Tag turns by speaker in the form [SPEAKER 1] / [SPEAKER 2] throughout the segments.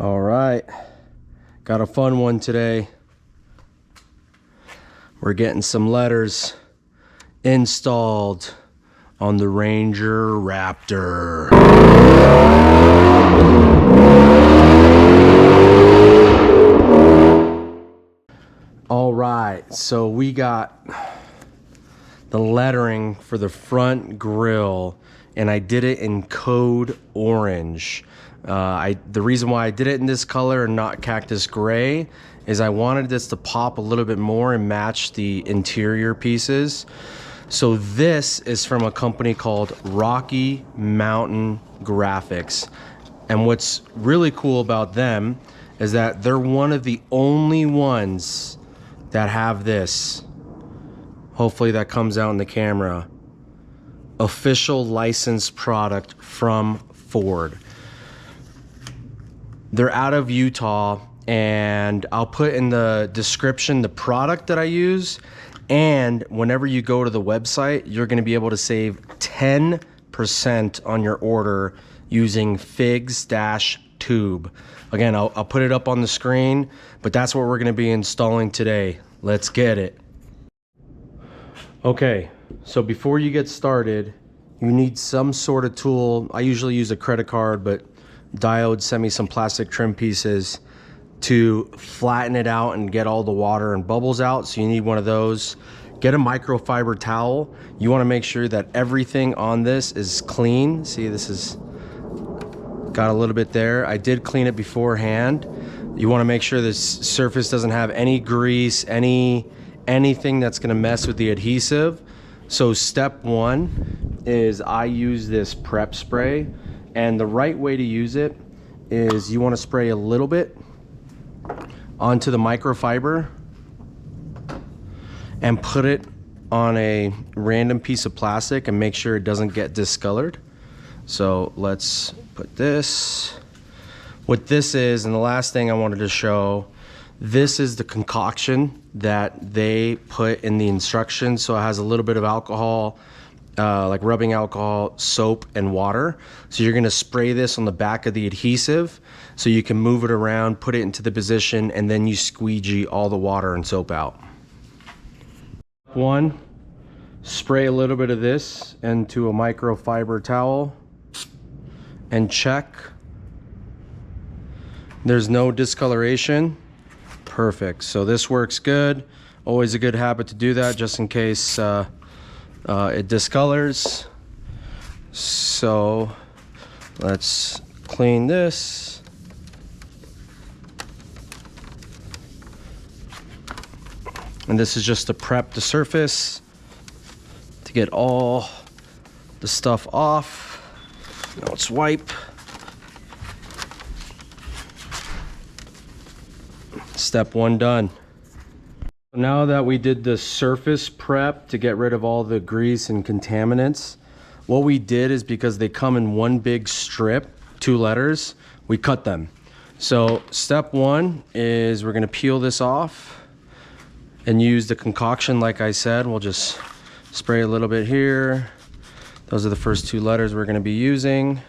[SPEAKER 1] All right, got a fun one today. We're getting some letters installed on the Ranger Raptor. All right, so we got the lettering for the front grille, and I did it in code orange. The reason why I did it in this color and not cactus gray is I wanted this to pop a little bit more and match the interior pieces. So this is from a company called Rocky Mountain Graphics. And what's really cool about them is that they're one of the only ones that have this. Hopefully that comes out in the camera. Official licensed product from Ford. They're out of Utah, and I'll put in the description the product that I use, and whenever you go to the website, you're going to be able to save 10% on your order using Figs-Tube. Again, I'll put it up on the screen, but that's what we're going to be installing today. Let's get it. Okay, so before you get started, you need some sort of tool. I usually use a credit card, but Diode sent me some plastic trim pieces to flatten it out and get all the water and bubbles out. So you need one of those. Get a microfiber towel. You want to make sure that everything on this is clean. See, this is got a little bit there. I did clean it beforehand. You want to make sure this surface doesn't have any grease, anything that's going to mess with the adhesive. So step one is I use this prep spray, and the right way to use it is you want to spray a little bit onto the microfiber and put it on a random piece of plastic and make sure it doesn't get discolored. So let's put this. What this is, and the last thing I wanted to show, this is the concoction that they put in the instructions. So it has a little bit of alcohol, like rubbing alcohol, soap, and water. So you're gonna spray this on the back of the adhesive so you can move it around, put it into the position, and then you squeegee all the water and soap out. One, spray a little bit of this into a microfiber towel and check. There's no discoloration. Perfect. So this works good. Always a good habit to do that just in case it discolors. So let's clean this. And this is just to prep the surface to get all the stuff off. Now let's wipe. Step one done. Now that we did the surface prep to get rid of all the grease and contaminants, what we did is, because they come in one big strip, 2 letters, we cut them. So step one is we're gonna peel this off and use the concoction like I said. We'll just spray a little bit here. Those are the first 2 letters we're gonna be using.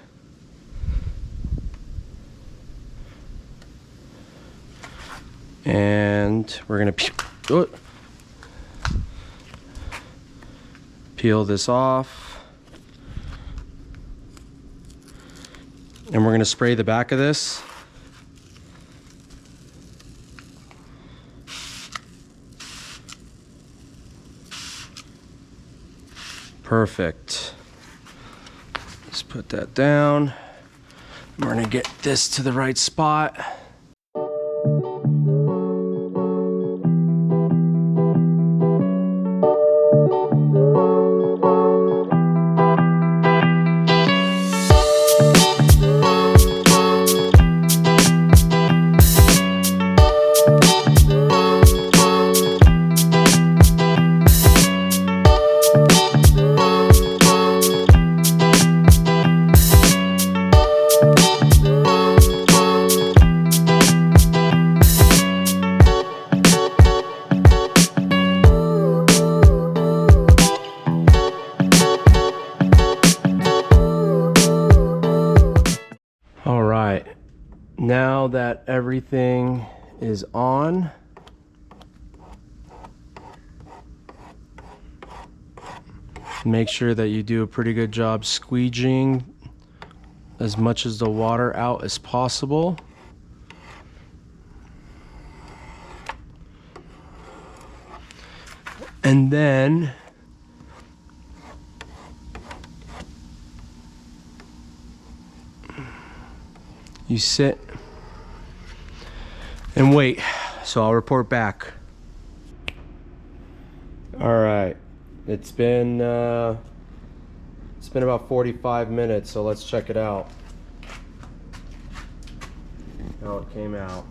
[SPEAKER 1] And we're gonna peel this off, and we're gonna spray the back of this. Perfect. Let's put that down. We're gonna get this to the right spot. now that everything is on, make sure that you do a pretty good job squeegeeing as much as the water out as possible. And then you sit and wait. So I'll report back. All right, it's been about 45 minutes, so let's check it out. How it came out.